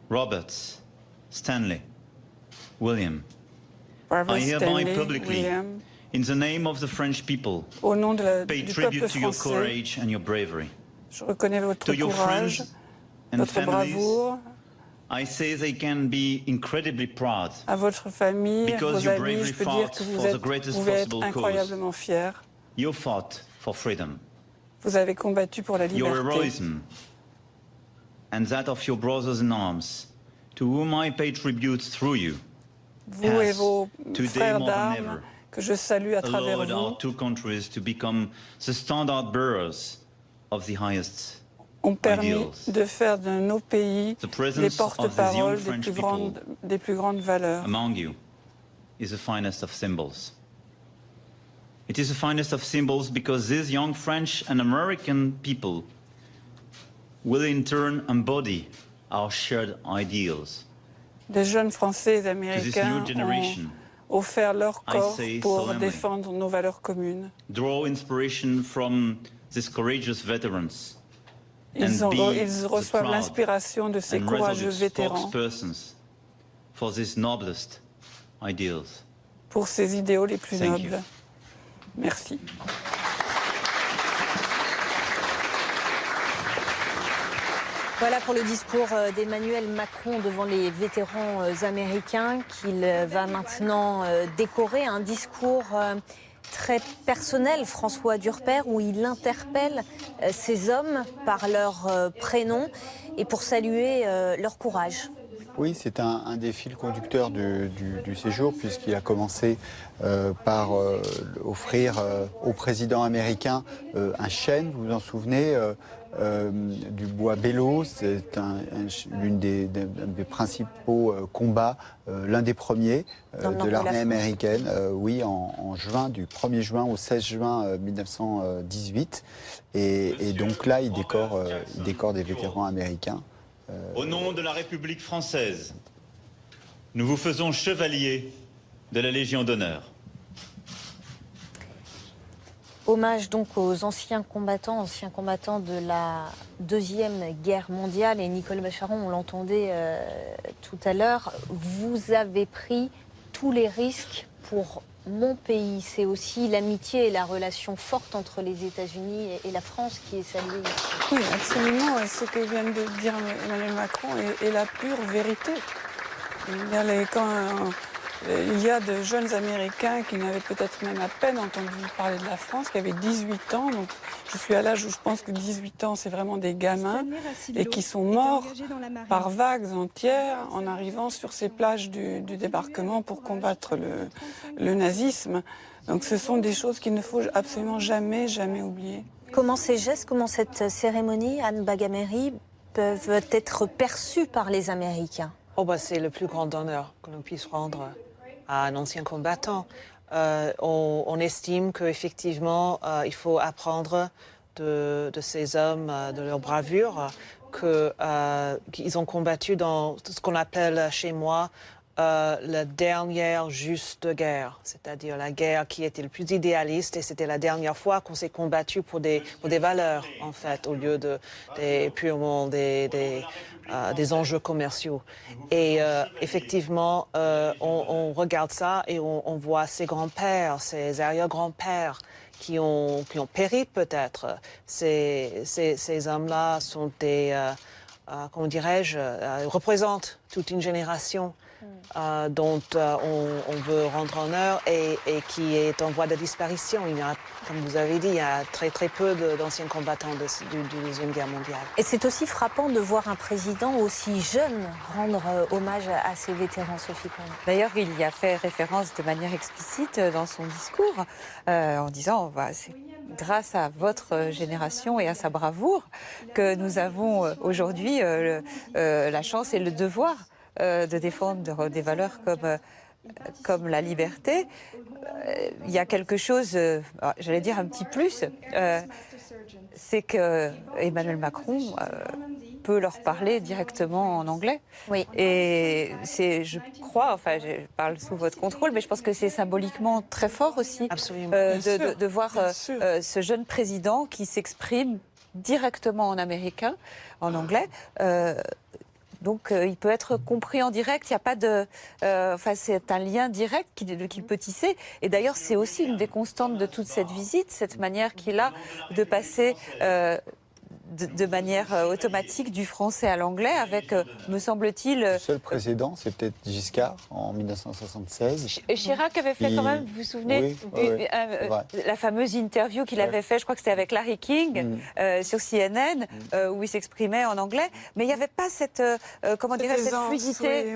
Robert, Stanley, William, Robert I hereby Stanley, publicly, William, in the name of the French people, au nom pay du tribute peuple to your français, courage and your bravery. je reconnais votre To your courage, friends and votre families, bravoure. I say they can be incredibly proud À votre famille, because vos you amis, bravely je peux dire fought que for the greatest pouvez être possible cause. incroyablement fiers. You fought for freedom. Vous avez combattu pour la Your liberté. heroism and that of your brothers in arms, to whom I pay tribute through you, Vous et has, vos today frères more than d'armes, ever, que je salue à travers allowed vous, our two countries to become the standard bearers of the highest ont permis ideals. de faire de nos pays The presence les of these porte-paroles young French des plus grandes valeurs. Among you is the finest of symbols. It is the finest of symbols because these young French and American people will in turn embody our shared ideals. Des jeunes Français et To this Américains new generation, ont offert leur I corps say pour solemnly, défendre nos valeurs communes. draw inspiration from these courageous veterans Ils and be reçoivent the proud l'inspiration de ces and courageux resolute vétérans spokespersons for these noblest ideals. pour ces idéaux les plus Thank you. nobles. Merci. Voilà pour le discours d'Emmanuel Macron devant les vétérans américains qu'il va maintenant décorer. Un discours très personnel, François Durper, où il interpelle ces hommes par leur prénom et pour saluer leur courage. Oui, c'est un des fils conducteurs du séjour, puisqu'il a commencé par offrir au président américain un chêne, vous vous en souvenez, du bois Bellows. C'est l'un des principaux combats, l'un des premiers de l'armée américaine, oui, en juin, du 1er juin au 16 juin 1918. Et donc là, il décore des vétérans américains. Au nom de la République française, nous vous faisons chevalier de la Légion d'honneur. Hommage donc aux anciens combattants de la Deuxième Guerre mondiale. Et Nicole Bacharon, on l'entendait tout à l'heure, vous avez pris tous les risques pour mon pays. C'est aussi l'amitié et la relation forte entre les États-Unis et la France qui est saluée ici. Oui, absolument. Et ce que vient de dire Emmanuel Macron est la pure vérité. Il y a de jeunes Américains qui n'avaient peut-être même à peine entendu parler de la France, qui avaient 18 ans. Donc, je suis à l'âge où je pense que 18 ans, c'est vraiment des gamins, et qui sont morts par vagues entières en arrivant sur ces plages du débarquement pour combattre le nazisme. Donc ce sont des choses qu'il ne faut absolument jamais oublier. Comment ces gestes, comment cette cérémonie, Anne Bagameri, peuvent être perçus par les Américains? C'est le plus grand honneur que l'on puisse rendre à un ancien combattant. On estime qu'effectivement, il faut apprendre de ces hommes, de leur bravure, qu'ils ont combattu dans ce qu'on appelle chez moi la dernière juste guerre, c'est-à-dire la guerre qui était le plus idéaliste, et c'était la dernière fois qu'on s'est combattu pour des valeurs, en fait, au lieu purement des enjeux commerciaux. Et effectivement, on regarde ça et on voit ses grands-pères, ses arrière-grands-pères qui ont péri peut-être. Ces hommes-là sont comment dirais-je, représentent toute une génération dont on veut rendre honneur et qui est en voie de disparition. Il y a, comme vous avez dit, il y a très peu d'anciens combattants de Deuxième Guerre mondiale. Et c'est aussi frappant de voir un président aussi jeune rendre hommage à ces vétérans, Sophie Cohen. D'ailleurs, il y a fait référence de manière explicite dans son discours en disant c'est grâce à votre génération et à sa bravoure que nous avons aujourd'hui la chance et le devoir de défendre des valeurs comme la liberté. Il y a quelque chose, j'allais dire un petit plus, c'est que Emmanuel Macron peut leur parler directement en anglais. Oui. Et je crois, je parle sous votre contrôle, mais je pense que c'est symboliquement très fort aussi. Absolument. De voir ce jeune président qui s'exprime directement en américain, en anglais, Donc il peut être compris en direct, il n'y a pas de... Enfin, c'est un lien direct qu'il peut tisser. Et d'ailleurs, c'est aussi une des constantes de toute cette visite, cette manière qu'il a de passer... de manière automatique du français à l'anglais avec, me semble-t-il... Le seul précédent, c'est peut-être Giscard en 1976. Chirac avait fait quand même, vous vous souvenez, la fameuse interview qu'il avait fait, je crois que c'était avec Larry King sur CNN, où il s'exprimait en anglais, mais il n'y avait pas cette, comment dirais-je, cette fluidité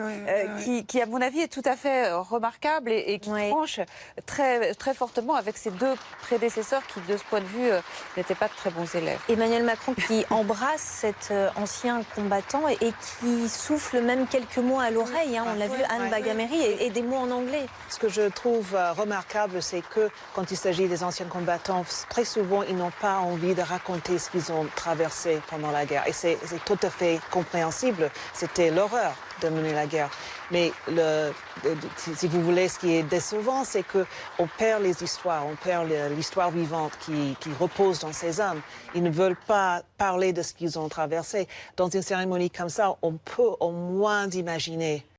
qui, à mon avis, est tout à fait remarquable et qui tranche très, très fortement avec ses deux prédécesseurs qui, de ce point de vue, n'étaient pas de très bons élèves. Emmanuel Macron qui embrasse cet ancien combattant et qui souffle même quelques mots à l'oreille. Hein. On l'a vu, Anne Bagameri, et des mots en anglais. Ce que je trouve remarquable, c'est que quand il s'agit des anciens combattants, très souvent, ils n'ont pas envie de raconter ce qu'ils ont traversé pendant la guerre. Et c'est tout à fait compréhensible. C'était l'horreur de mener la guerre. Mais si vous voulez, ce qui est décevant, c'est qu'on perd les histoires, on perd l'histoire vivante qui repose dans ces hommes. Ils ne veulent pas parler de ce qu'ils ont traversé. Dans une cérémonie comme ça, on peut au moins imaginer